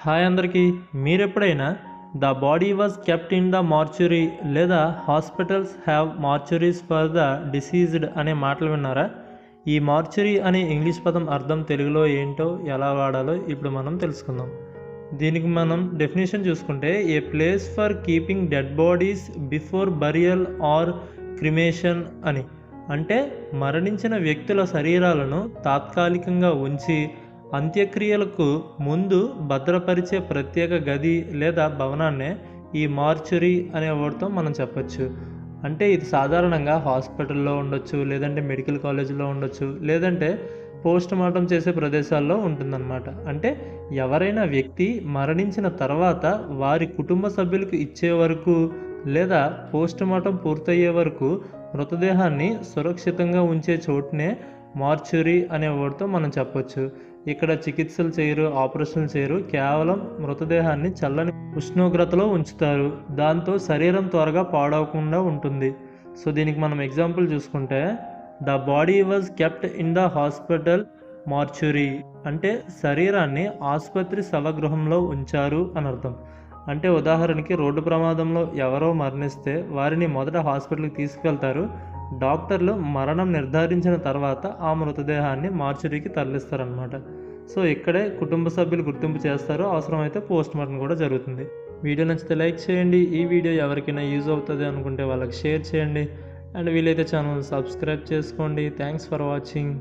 Hi అందరికీ. మీరెప్పుడైనా the body was kept in the mortuary లేదా hospitals have mortuaries for the deceased అనే మాటలు విన్నారా? ఈ మార్చురీ అనే ఇంగ్లీష్ పదం అర్థం తెలుగులో ఏంటో ఎలా వాడాలో ఇప్పుడు మనం తెలుసుకుందాం. దీనికి మనం డెఫినేషన్ చూసుకుంటే a place for keeping dead bodies before burial or cremation అని. అంటే మరణించిన వ్యక్తుల శరీరాలను తాత్కాలికంగా ఉంచి అంత్యక్రియలకు ముందు భద్రపరిచే ప్రత్యేక గది లేదా భవనాన్నే ఈ మార్చురీ అనే వర్డ్తో మనం చెప్పచ్చు. అంటే ఇది సాధారణంగా హాస్పిటల్లో ఉండొచ్చు, లేదంటే మెడికల్ కాలేజీలో ఉండొచ్చు, లేదంటే పోస్ట్ మార్టం చేసే ప్రదేశాల్లో ఉంటుందన్నమాట. అంటే ఎవరైనా వ్యక్తి మరణించిన తర్వాత వారి కుటుంబ సభ్యులకు ఇచ్చే వరకు లేదా పోస్ట్ మార్టం పూర్తయ్యే వరకు మృతదేహాన్ని సురక్షితంగా ఉంచే చోటునే మార్చురీ అనే వర్డ్తో మనం చెప్పొచ్చు. ఇక్కడ చికిత్సలు చేయరు, ఆపరేషన్లు చేయరు, కేవలం మృతదేహాన్ని చల్లని ఉష్ణోగ్రతలో ఉంచుతారు. దాంతో శరీరం త్వరగా పాడవకుండా ఉంటుంది. సో దీనికి మనం ఎగ్జాంపుల్ చూసుకుంటే the body was kept in the hospital mortuary అంటే శరీరాన్ని ఆసుపత్రి శవగృహంలో ఉంచారు అని అర్థం. అంటే ఉదాహరణకి రోడ్డు ప్రమాదంలో ఎవరో మరణిస్తే వారిని మొదట హాస్పిటల్కి తీసుకెళ్తారు. డాక్టర్లు మరణం నిర్ధారించిన తర్వాత ఆ మృతదేహాన్ని మార్చురీకి తరలిస్తారనమాట. సో ఇక్కడే కుటుంబ సభ్యులు గుర్తింపు చేస్తారు. అవసరమైతే పోస్ట్ మార్టం కూడా జరుగుతుంది. వీడియో నచ్చితే లైక్ చేయండి. ఈ వీడియో ఎవరికైనా యూజ్ అవుతుంది అనుకుంటే వాళ్ళకి షేర్ చేయండి. అండ్ వీలైతే ఛానల్ సబ్స్క్రైబ్ చేసుకోండి. Thanks for watching.